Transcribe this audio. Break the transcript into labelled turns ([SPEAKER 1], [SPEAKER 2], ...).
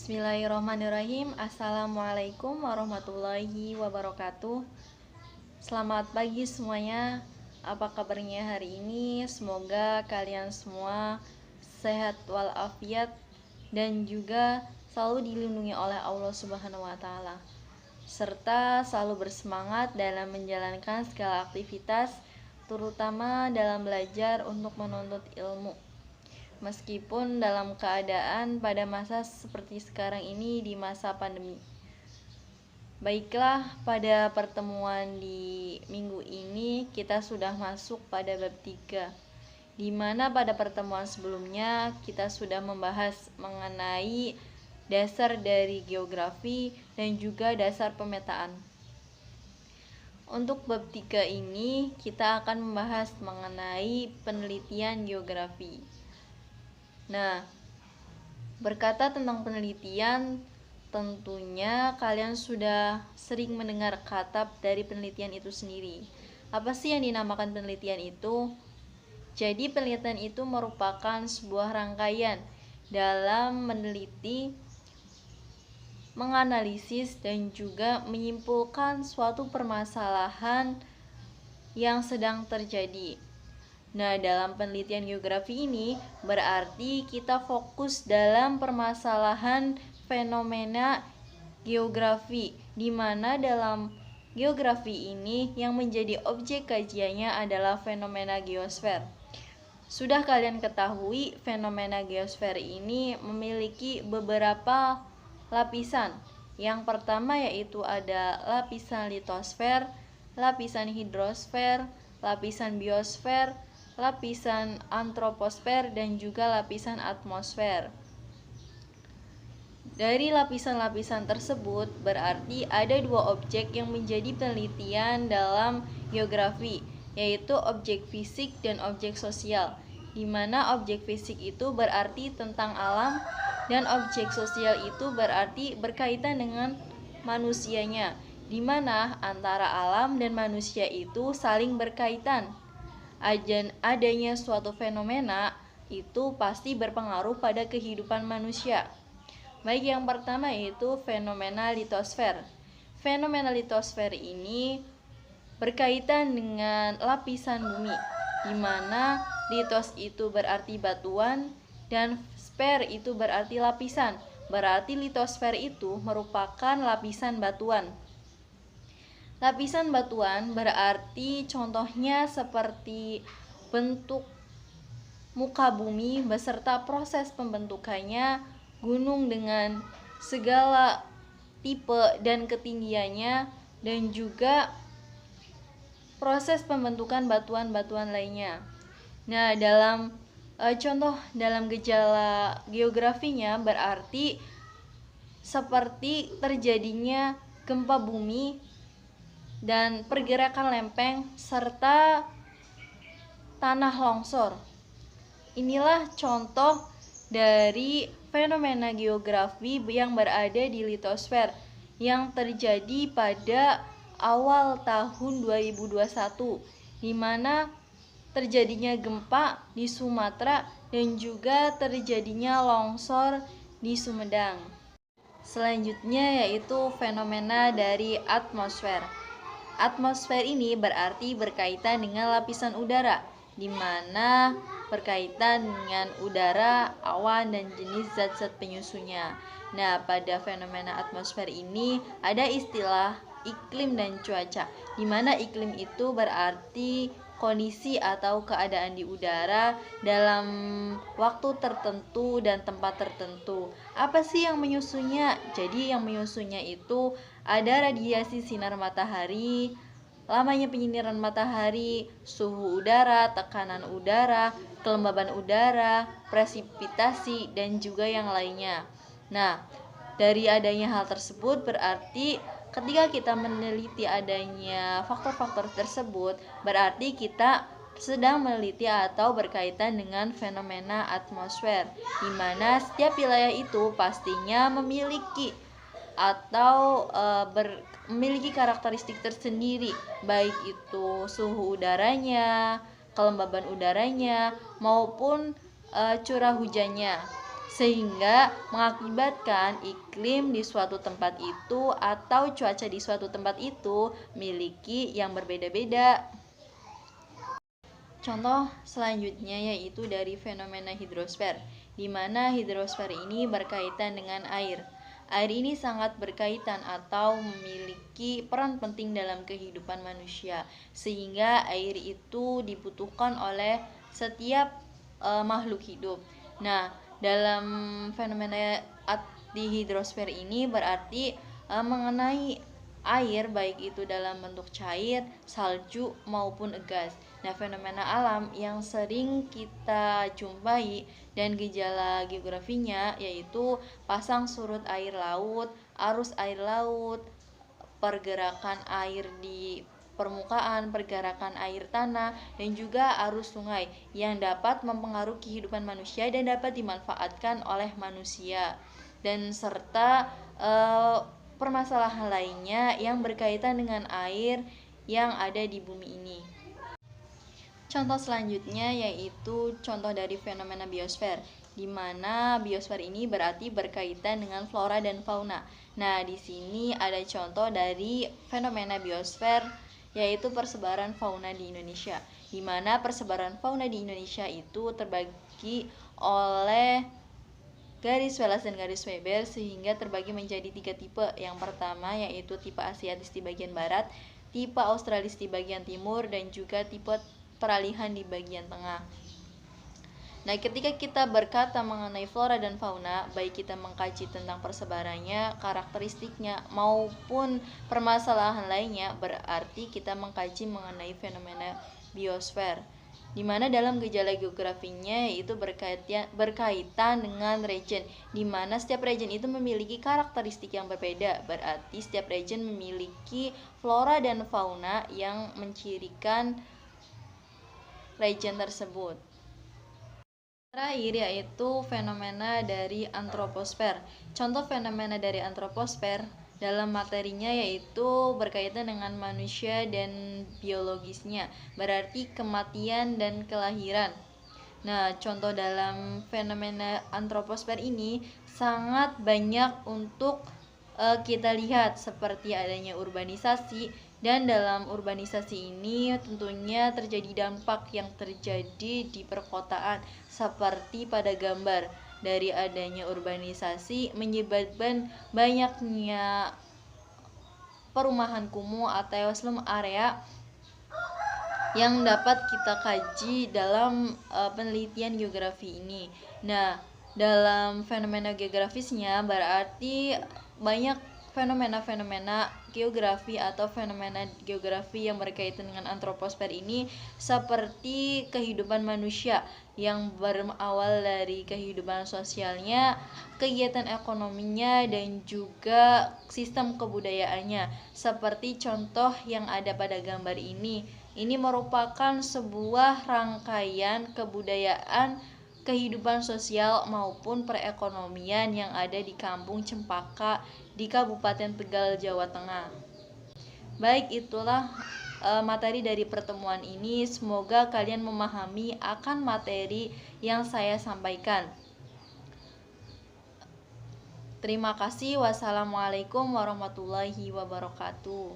[SPEAKER 1] Bismillahirrahmanirrahim. Assalamualaikum warahmatullahi wabarakatuh. Selamat pagi semuanya. Apa kabarnya hari ini? Semoga kalian semua sehat walafiat dan juga selalu dilindungi oleh Allah Subhanahu wa taala, serta selalu bersemangat dalam menjalankan segala aktivitas, terutama dalam belajar untuk menuntut ilmu. Meskipun dalam keadaan pada masa seperti sekarang ini di masa pandemi. Baiklah, pada pertemuan di minggu ini kita sudah masuk pada bab 3, di mana pada pertemuan sebelumnya kita sudah membahas mengenai dasar dari geografi dan juga dasar pemetaan. Untuk bab 3 ini kita akan membahas mengenai penelitian geografi. Nah, berkata tentang penelitian, tentunya kalian sudah sering mendengar kata dari penelitian itu sendiri. Apa sih yang dinamakan penelitian itu? Jadi penelitian itu merupakan sebuah rangkaian dalam meneliti, menganalisis, dan juga menyimpulkan suatu permasalahan yang sedang terjadi. Nah, dalam penelitian geografi ini berarti kita fokus dalam permasalahan fenomena geografi, di mana dalam geografi ini yang menjadi objek kajiannya adalah fenomena geosfer. Sudah kalian ketahui, fenomena geosfer ini memiliki beberapa lapisan. Yang pertama yaitu ada lapisan litosfer, lapisan hidrosfer, lapisan biosfer, lapisan antroposfer, dan juga lapisan atmosfer. Dari lapisan-lapisan tersebut berarti ada dua objek yang menjadi penelitian dalam geografi, yaitu objek fisik dan objek sosial, di mana objek fisik itu berarti tentang alam dan objek sosial itu berarti berkaitan dengan manusianya, di mana antara alam dan manusia itu saling berkaitan. Adanya suatu fenomena itu pasti berpengaruh pada kehidupan manusia. Baik, yang pertama yaitu fenomena litosfer. Fenomena litosfer ini berkaitan dengan lapisan bumi, di mana litos itu berarti batuan dan sfer itu berarti lapisan. Berarti litosfer itu merupakan lapisan batuan. Lapisan batuan berarti contohnya seperti bentuk muka bumi beserta proses pembentukannya, gunung dengan segala tipe dan ketinggiannya, dan juga proses pembentukan batuan-batuan lainnya. Nah, dalam contoh dalam gejala geografinya berarti seperti terjadinya gempa bumi dan pergerakan lempeng serta tanah longsor. Inilah contoh dari fenomena geografi yang berada di litosfer yang terjadi pada awal tahun 2021, di mana terjadinya gempa di Sumatera dan juga terjadinya longsor di Sumedang. Selanjutnya yaitu fenomena dari atmosfer. Atmosfer ini berarti berkaitan dengan lapisan udara, di mana berkaitan dengan udara, awan, dan jenis zat-zat penyusunnya. Nah, pada fenomena atmosfer ini ada istilah iklim dan cuaca, di mana iklim itu berarti kondisi atau keadaan di udara dalam waktu tertentu dan tempat tertentu. Apa sih yang menyusunnya? Jadi yang menyusunnya itu ada radiasi sinar matahari, lamanya penyinaran matahari, suhu udara, tekanan udara, kelembaban udara, presipitasi, dan juga yang lainnya. Nah, dari adanya hal tersebut berarti ketika kita meneliti adanya faktor-faktor tersebut, berarti kita sedang meneliti atau berkaitan dengan fenomena atmosfer, di mana setiap wilayah itu pastinya memiliki atau memiliki karakteristik tersendiri, baik itu suhu udaranya, kelembaban udaranya, maupun curah hujannya. sehingga mengakibatkan iklim di suatu tempat itu atau cuaca di suatu tempat itu memiliki yang berbeda-beda. Contoh selanjutnya yaitu dari fenomena hidrosfer, di mana hidrosfer ini berkaitan dengan air. Air ini sangat berkaitan atau memiliki peran penting dalam kehidupan manusia, sehingga air itu dibutuhkan oleh setiap makhluk hidup. Nah, dalam fenomena di hidrosfer ini berarti mengenai air baik itu dalam bentuk cair, salju maupun gas. Nah, fenomena alam yang sering kita jumpai dan gejala geografinya yaitu pasang surut air laut, arus air laut, pergerakan air di permukaan, pergerakan air tanah, dan juga arus sungai yang dapat mempengaruhi kehidupan manusia dan dapat dimanfaatkan oleh manusia. Dan serta permasalahan lainnya yang berkaitan dengan air yang ada di bumi ini. Contoh selanjutnya yaitu contoh dari fenomena biosfer, di mana biosfer ini berarti berkaitan dengan flora dan fauna. Nah, di sini ada contoh dari fenomena biosfer yaitu persebaran fauna di Indonesia, di mana persebaran fauna di Indonesia itu terbagi oleh garis Wallace dan garis Weber sehingga terbagi menjadi 3 tipe. Yang pertama yaitu tipe Asiatis di bagian barat, tipe Australis di bagian timur, dan juga tipe peralihan di bagian tengah. Nah, ketika kita berkata mengenai flora dan fauna, baik kita mengkaji tentang persebarannya, karakteristiknya, maupun permasalahan lainnya, berarti kita mengkaji mengenai fenomena biosfer, di mana dalam gejala geografinya yaitu berkaitan dengan region, di mana setiap region itu memiliki karakteristik yang berbeda, berarti setiap region memiliki flora dan fauna yang mencirikan region tersebut. Terakhir yaitu fenomena dari antroposfer. Contoh fenomena dari antroposfer dalam materinya yaitu berkaitan dengan manusia dan biologisnya, berarti kematian dan kelahiran. Nah, contoh dalam fenomena antroposfer ini sangat banyak untuk kita lihat seperti adanya urbanisasi, dan dalam urbanisasi ini tentunya terjadi dampak yang terjadi di perkotaan seperti pada gambar dari adanya urbanisasi menyebabkan banyaknya perumahan kumuh atau slum area yang dapat kita kaji dalam penelitian geografi ini. Nah, dalam fenomena geografisnya berarti banyak fenomena-fenomena geografi atau fenomena geografi yang berkaitan dengan antroposfer ini seperti kehidupan manusia yang berawal dari kehidupan sosialnya, kegiatan ekonominya, dan juga sistem kebudayaannya. Seperti contoh yang ada pada gambar ini merupakan sebuah rangkaian kebudayaan, kehidupan sosial maupun perekonomian yang ada di Kampung Cempaka di Kabupaten Tegal, Jawa Tengah. Baik, itulah materi dari pertemuan ini. Semoga kalian memahami akan materi yang saya sampaikan. Terima kasih. Wassalamualaikum warahmatullahi wabarakatuh.